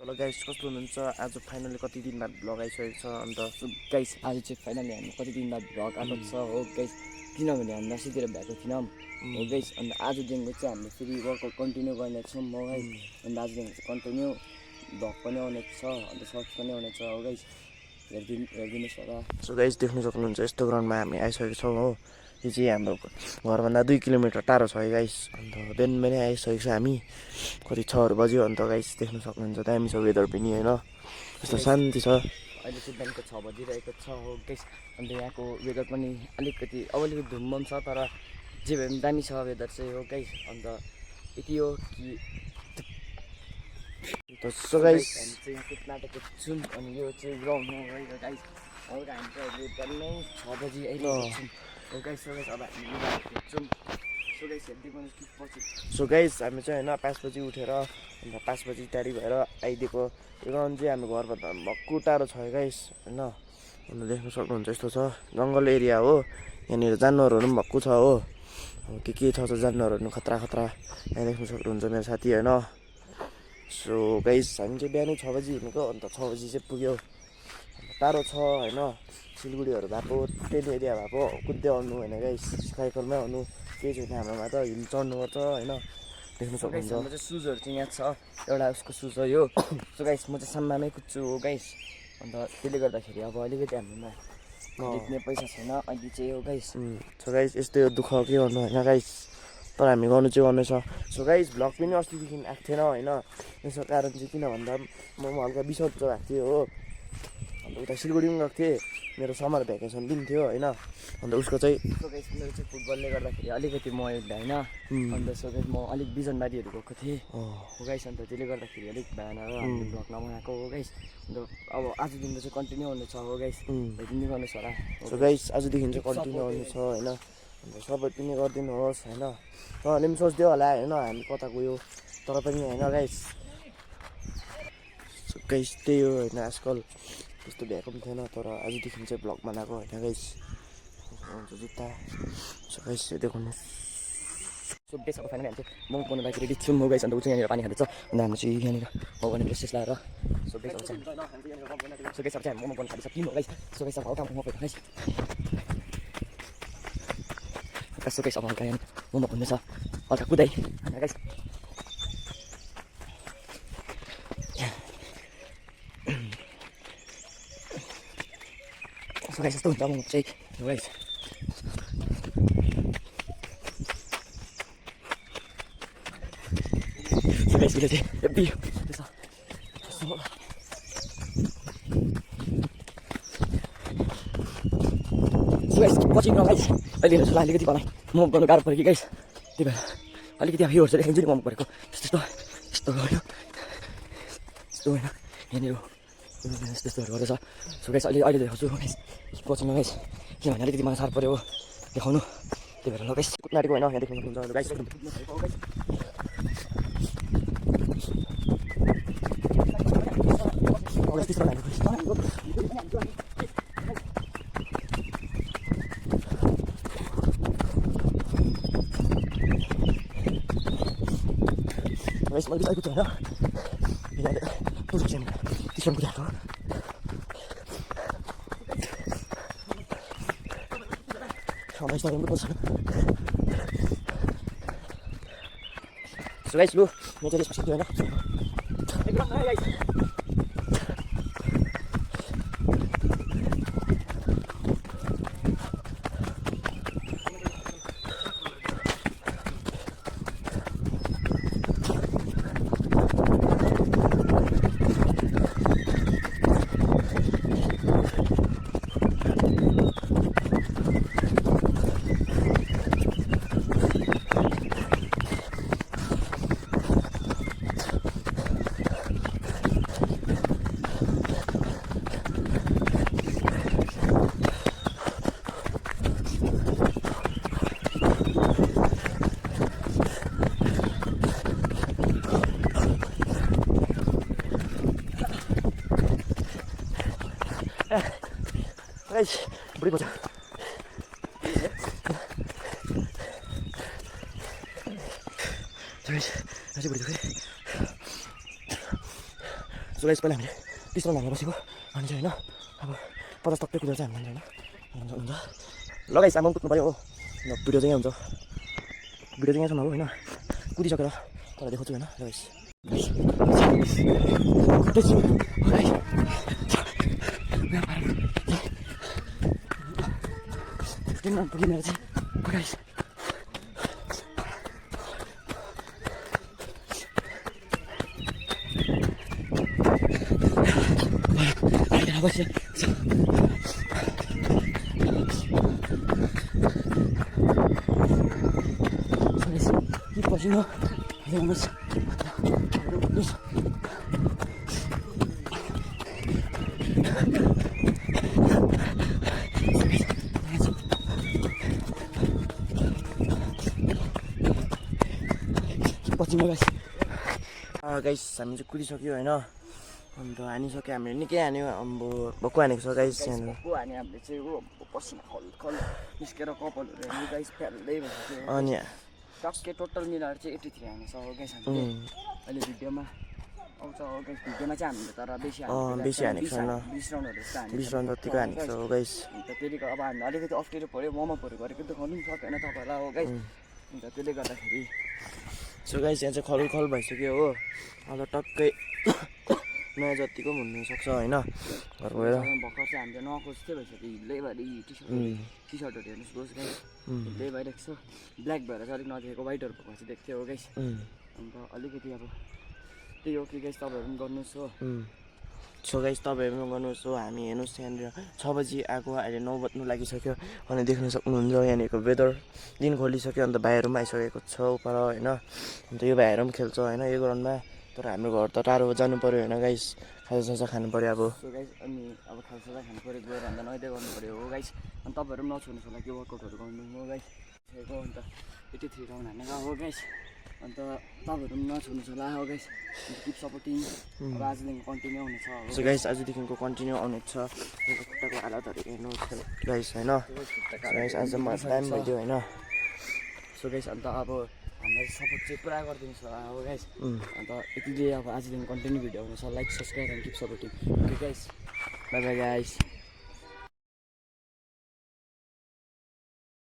Hello guys, कस्तो हुनुहुन्छ? आज फाइनली कति दिन बाद भ्लग आइसकेको छ। अन्त गाइस आज चाहिँ फाइनली हामी कति दिन बाद भ्लग आएको छ हो गाइस, किनभने हामी नसीतिर भएको थिएनौँ हो गाइस। अन्त आजदेखिको चाहिँ हामीले फेरि वर्कआउट कन्टिन्यू गर्नेछौँ हो गाइस। अन्त आजदेखि चाहिँ कन्टिन्यू भ्लग पनि आउनेछ, अन्त सर्ट्स पनि आउनेछ हो गाइस। हेरिदिनुहोस् होला। सो गाइस देख्न सक्नुहुन्छ यस्तो ग्राउन्डमा हामी आइसकेको छौँ हो। यो चाहिँ हाम्रो घरभन्दा 2 किलोमिटर टाढो छ है गाइस। अन्त बिहानै आइसकेको छ हामी, कति 6 बज्यो। अन्त गाइस देख्न सक्नुहुन्छ दामी छ वेदर पनि होइन, यस्तो शान्ति छ। अहिले चाहिँ बिहानको 6 बजिरहेको छ हो गाइस। अन्त यहाँको वेदर पनि अलिकति धुम्म छ, तर जे भए पनि दामी छ वेदर चाहिँ हो गाइस। अन्त यति हो कि सो गाइस हामी चाहिँ यहाँ कुदनाटकको छौँ। अनि यो चाहिँ ग्राउन्ड हो है गाइस। हल्का हामी चाहिँ अहिले बिहानै 6 बजी आइरहेको छौँ हो गाइस। सो गाइस अब हामी कुद्छौँ। सो गाइस हामी चाहिँ होइन 5 बजी उठेर अन्त 5 बजी तयारी भएर आइदिएको। यो ग्राउन्ड चाहिँ हाम्रो घरबाट भक्कु टाढो छ है गाइस होइन। अन्त देख्न सक्नुहुन्छ यस्तो छ, जङ्गल एरिया हो। यहाँनिर जनावरहरू पनि भक्कु छ हो। के छ जनावरहरू खतरा यहाँ देख्न सक्नुहुन्छ मेरो साथी होइन। सो गाइस हामी चाहिँ बिहानै 6 बजी हिँडेको, अन्त 6 बजी चाहिँ पुग्यो। टाढो छ होइन, सिलगढीहरू भएको ट्रेन एरिया भएको कुद्दै आउनु होइन गाइस, साइकलमै आउनु केही छैन हाम्रोमा, त हिल चढ्नुपर्छ होइन। देख्न सक्नुहुन्छ हाम्रो चाहिँ सुजहरू चाहिँ यहाँ छ, एउटा उसको सुज हो यो। सो गाइस म चाहिँ साम्बामै कुद्छु हो गाइस। अन्त त्यसले गर्दाखेरि अब अलिकति हाम्रोमा जित्ने पैसा छैन अहिले चाहिँ हो गाइस। सो गाइस यस्तै हो, दुःख के गर्नु होइन गाइस, तर हामी गर्नु चाहिँ गर्नेछ। सो गाइस भ्लग पनि अस्तिदेखि आएको थिएन होइन। यसको कारण चाहिँ किन भन्दा म हल्का बिसन्चो भएको थिएँ हो। अन्त उता सिलगढी पनि गएको थिएँ, मेरो समर भ्याकेसन पनि थियो होइन। अन्त उसको चाहिँ मेरो चाहिँ फुटबलले गर्दाखेरि अलिकति म भ्याएन। अन्त सो गाइस म अलिक बिजनबारीहरू गएको थिएँ हो गाइस। अन्त त्यसले गर्दाखेरि अलिक भएन र हामीले भ्लग नबनाएको हो गाइस। अन्त अब आजदेखिको चाहिँ कन्टिन्यू हुनेछ हो गाइस, हेरिदिनु गर्नुहोस् होला। सो गाइस आजदेखि चाहिँ कन्टिन्यू हुनेछ होइन। अन्त सपोर्ट पनि गरिदिनु होस् होइन। तपाईँहरूले पनि सोच्दै होला होइन हामी कता गयो, तर पनि होइन गाइस। सो गाइस त्यही हो होइन, आजकल त्यस्तो भ्याएको पनि थिएन, तर आजदेखि चाहिँ भ्लग बनाएको होइन गाइस। हुन्छ जुत्ता। सो गाइस देखाउनुहोस्। सो गाइस अब फाइनली हामी चाहिँ मोमो बनाउनु लागि रेडी छौँ हो गाइस। अन्त ऊ चाहिँ यहाँनिर पानी खाँदैछ, अन्त हामी चाहिँ यहाँनिर हो भने प्रेसेस लगाएर। सो गाइस अब चाहिँ हामी मोमो बनाउनु थालिसक्यौँ हो गाइस। सो गाइस अब हल्का मोमो खाइदिनु गाइस। सो गाइस अब हल्का यहाँ मोमो खुन्दैछ, हल्का कुदाइ होइन गाइस। सो गाइस यस्तो हुन्छ मोमो चाहिँ हो गाइस। सो गाइस भिडियो चाहिँ हेभी त्यसो। सो गाइस पछि गाइस अहिले हेर्नुहोस् अलिकति मलाई मोमो गर्नु गाह्रो पऱ्यो कि गाइस, त्यही भएर अलिकति अब योहरू चाहिँ देखाइदिन्छु नि मोमो गरेको। यस्तो होइन, यस्तो होइन यहाँनिर यस्तोहरू गरेछ। सो गाइस अहिले देखाउँछु गाइस कोचिङमा गाइस, किनभने अलिकति मलाई साह्रो पऱ्यो देखाउनु, त्यही भएर ल गाइस कुद्नाटीको होइन यहाँ देख्नु सक्नुहुन्छ गाइस। गाइस मैले बिचाइ कुद्छु होइन, यहाँले टिस्टन कुदाएको। सो गाइस लु म चाहिँ रेस होइन। गाइस बुढी पो छ। गाइस अझै बुढी दुख्यो। सो गाइस पहिला हामीले 30 राउन्ड हानेर बसेको अनि चाहिँ होइन अब 50 टक्कै कुदेर चाहिँ हामी जान्छ होइन हुन्छ ल गाइस हामी कुद्नु पऱ्यो हो भिडियो चाहिँ यहाँ हुन्छ भिडियो चाहिँ यहाँसम्म हो होइन कुदिसकेर तर देखाउँछु होइन ल गाइस पुगिन चाहिँ गाइस बस्यो पसिनो पछिमा गाइस हामी चाहिँ कुदिसक्यो होइन अन्त हानिसक्यो हामीले निकै हान्यो अब भक्कु हानेको छ गाइस भक्कु हाने हामीले चाहिँ हो पसिना खल निस्केर कपालहरू हेर्नु गाइस फ्याल्दै भइसक्यो अनि टक्कै टोटल मिलाएर चाहिँ 83 हानेछ हो गाइस हामीले अहिले भिडियोमा आउँछ हो गाइस भिडियोमा चाहिँ हामीले तर बेसी हानेको छैन 20 राउन्डहरू जस्तो हानेको 20 राउन्ड जतिको हानेको छ हो गाइस अन्त त्यसले अब हामीले अलिकति अप्ठ्यारो पऱ्यो वार्मअपहरू गरेको देखाउनु पनि सकेन तपाईँलाई हो गाइस अन्त त्यसले गर्दाखेरि सो गाइस यहाँ चाहिँ खल भइसक्यो हो अब टक्कै नयाँ जतिको पनि हुनसक्छ होइन घर गएर भर्खर चाहिँ हामीले नआएको जस्तै भइसक्यो हिल्लैभरि टी सर्टहरू हेर्नुहोस् गाइस हिल्लै भइरहेको छ ब्ल्याक भएर चाहिँ अलिक नदेखेको व्हाइटहरू भएको चाहिँ देख्थ्यो हो गाइस अन्त अलिकति अब त्यही हो कि गाइस तपाईँहरू पनि गर्नुहोस् हो सो गाइस तपाईँहरू पनि गर्नुहोस् हो हामी हेर्नुहोस् यहाँनिर 6 बजी आएको अहिले 9 बज्नु लागिसक्यो अनि देख्न सक्नुहुन्छ यहाँनिरको वेदर दिन खोलिसक्यो अन्त भाइहरू पनि आइसकेको छ उपर होइन अन्त यो भाइहरू पनि खेल्छ होइन यो ग्राउन्डमा तर हाम्रो घर त टाढो जानु पऱ्यो होइन गाइस खाजासाजा खानु पऱ्यो अब सो गाइस अनि अब खाजासाजा खानु पऱ्यो गएर अन्त नुहाइदै गर्नु पऱ्यो हो गाइस अनि तपाईँहरू पनि नछोड्नुहोस् होला के वर्कआउटहरू गर्नु हो गाइस अन्त 83 राउन्ड हानेको हो गाइस अन्त तपाईँहरू पनि नछोड्नुहोस् होला हो गाइस अन्त किप सपोर्टिङ अब आजदेखि कन्टिन्यू हुनेछ हो सो गाइस आजदेखिको कन्टिन्यू आउने छ खुट्टाको हालतहरू हेर्नुहोस् गाइस होइन गाइस आज म टाइम भइदियो होइन सो गाइस अन्त अब हामीलाई सपोर्ट चाहिँ पुरा गरिदिनुहोस् होला हो गाइस अन्त यतिले अब आजदेखि कन्टिन्यू भिडियो आउनेछ like subscribe and keep supporting okay guys by by guys